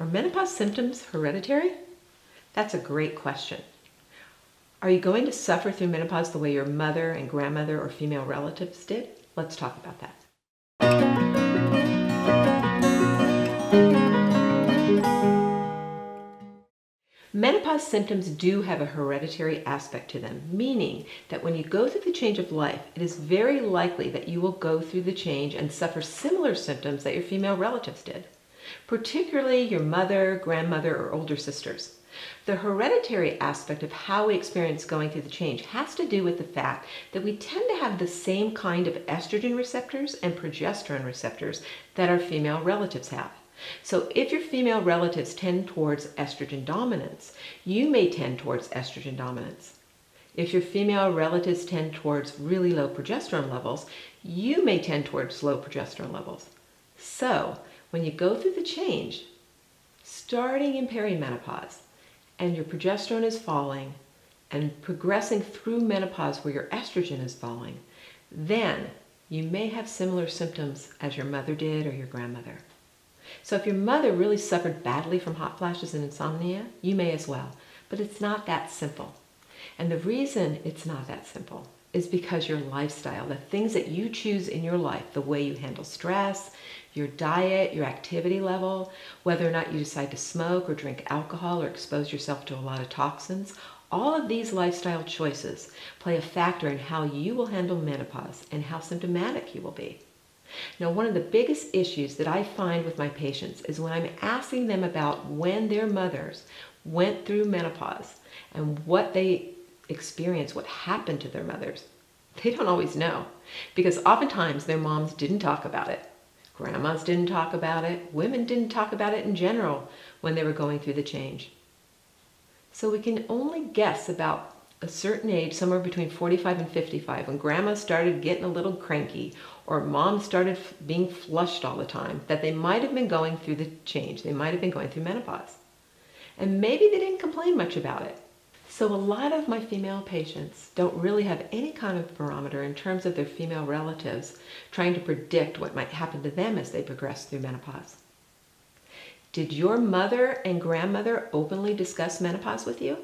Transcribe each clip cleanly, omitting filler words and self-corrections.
Are menopause symptoms hereditary? That's a great question. Are you going to suffer through menopause the way your mother and grandmother or female relatives did? Let's talk about that. Menopause symptoms do have a hereditary aspect to them, meaning that when you go through the change of life, it is very likely that you will go through the change and suffer similar symptoms that your female relatives did, particularly your mother, grandmother, or older sisters. The hereditary aspect of how we experience going through the change has to do with the fact that we tend to have the same kind of estrogen receptors and progesterone receptors that our female relatives have. So if your female relatives tend towards estrogen dominance, you may tend towards estrogen dominance. If your female relatives tend towards really low progesterone levels, you may tend towards low progesterone levels. So when you go through the change, starting in perimenopause, and your progesterone is falling, and progressing through menopause where your estrogen is falling, then you may have similar symptoms as your mother did or your grandmother. So if your mother really suffered badly from hot flashes and insomnia, you may as well. But it's not that simple. And the reason it's not that simple is because your lifestyle, the things that you choose in your life, the way you handle stress, your diet, your activity level, whether or not you decide to smoke or drink alcohol or expose yourself to a lot of toxins, all of these lifestyle choices play a factor in how you will handle menopause and how symptomatic you will be. Now, one of the biggest issues that I find with my patients is when I'm asking them about when their mothers went through menopause and what they experienced, what happened to their mothers. They don't always know, because oftentimes their moms didn't talk about it. Grandmas didn't talk about it. Women didn't talk about it in general when they were going through the change. So we can only guess about a certain age, somewhere between 45 and 55, when grandma started getting a little cranky or mom started being flushed all the time, that they might have been going through the change. They might have been going through menopause. And maybe they didn't complain much about it. So a lot of my female patients don't really have any kind of barometer in terms of their female relatives trying to predict what might happen to them as they progress through menopause. Did your mother and grandmother openly discuss menopause with you?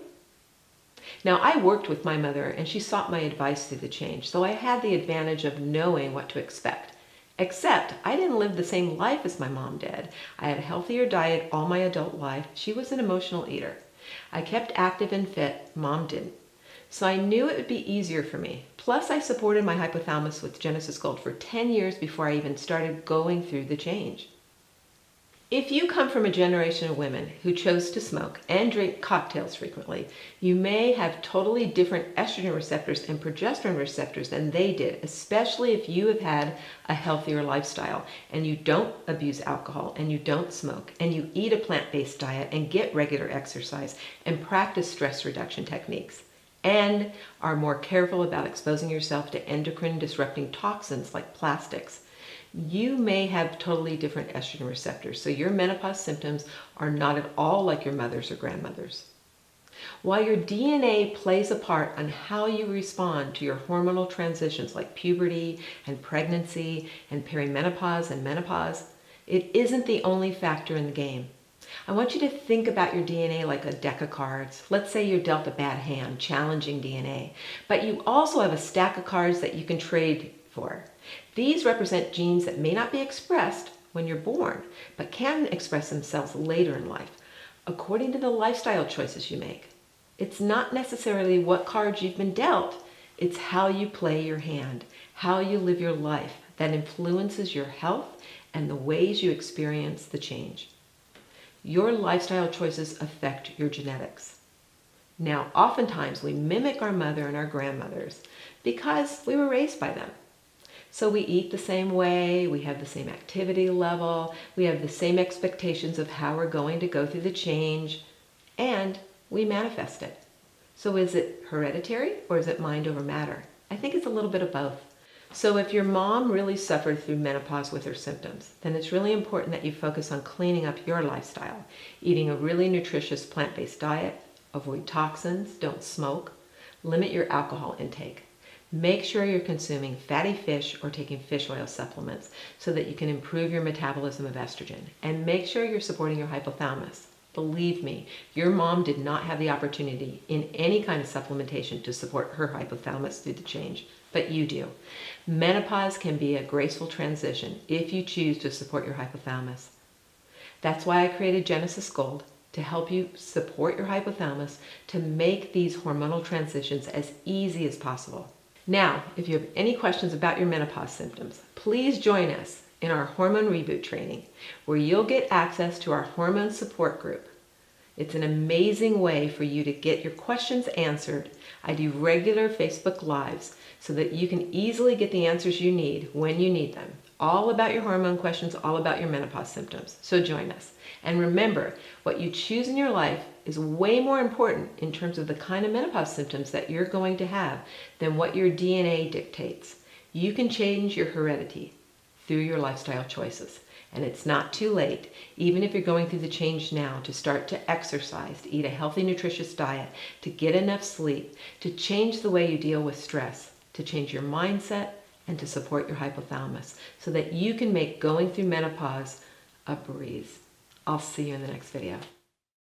Now, I worked with my mother and she sought my advice through the change, so I had the advantage of knowing what to expect. Except I didn't live the same life as my mom did. I had a healthier diet all my adult life. She was an emotional eater. I kept active and fit. Mom didn't. So I knew it would be easier for me. Plus, I supported my hypothalamus with Genesis Gold for 10 years before I even started going through the change. If you come from a generation of women who chose to smoke and drink cocktails frequently, you may have totally different estrogen receptors and progesterone receptors than they did, especially if you have had a healthier lifestyle and you don't abuse alcohol and you don't smoke and you eat a plant-based diet and get regular exercise and practice stress reduction techniques and are more careful about exposing yourself to endocrine disrupting toxins like plastics. You may have totally different estrogen receptors, so your menopause symptoms are not at all like your mother's or grandmother's. While your DNA plays a part on how you respond to your hormonal transitions like puberty and pregnancy and perimenopause and menopause, it isn't the only factor in the game. I want you to think about your DNA like a deck of cards. Let's say you're dealt a bad hand, challenging DNA, but you also have a stack of cards that you can trade for. These represent genes that may not be expressed when you're born, but can express themselves later in life, according to the lifestyle choices you make. It's not necessarily what cards you've been dealt, it's how you play your hand, how you live your life that influences your health and the ways you experience the change. Your lifestyle choices affect your genetics. Now, oftentimes we mimic our mother and our grandmothers because we were raised by them. So we eat the same way, we have the same activity level, we have the same expectations of how we're going to go through the change, and we manifest it. So is it hereditary or is it mind over matter? I think it's a little bit of both. So if your mom really suffered through menopause with her symptoms, then it's really important that you focus on cleaning up your lifestyle, eating a really nutritious plant-based diet, avoid toxins, don't smoke, limit your alcohol intake. Make sure you're consuming fatty fish or taking fish oil supplements so that you can improve your metabolism of estrogen. And make sure you're supporting your hypothalamus. Believe me, your mom did not have the opportunity in any kind of supplementation to support her hypothalamus through the change, but you do. Menopause can be a graceful transition if you choose to support your hypothalamus. That's why I created Genesis Gold, to help you support your hypothalamus to make these hormonal transitions as easy as possible. Now, if you have any questions about your menopause symptoms, please join us in our Hormone Reboot training, where you'll get access to our hormone support group. It's an amazing way for you to get your questions answered. I do regular Facebook Lives so that you can easily get the answers you need when you need them. All about your hormone questions, all about your menopause symptoms. So join us. And remember, what you choose in your life is way more important in terms of the kind of menopause symptoms that you're going to have than what your DNA dictates. You can change your heredity through your lifestyle choices. And it's not too late, even if you're going through the change now, to start to exercise, to eat a healthy, nutritious diet, to get enough sleep, to change the way you deal with stress, to change your mindset, and to support your hypothalamus so that you can make going through menopause a breeze. I'll see you in the next video.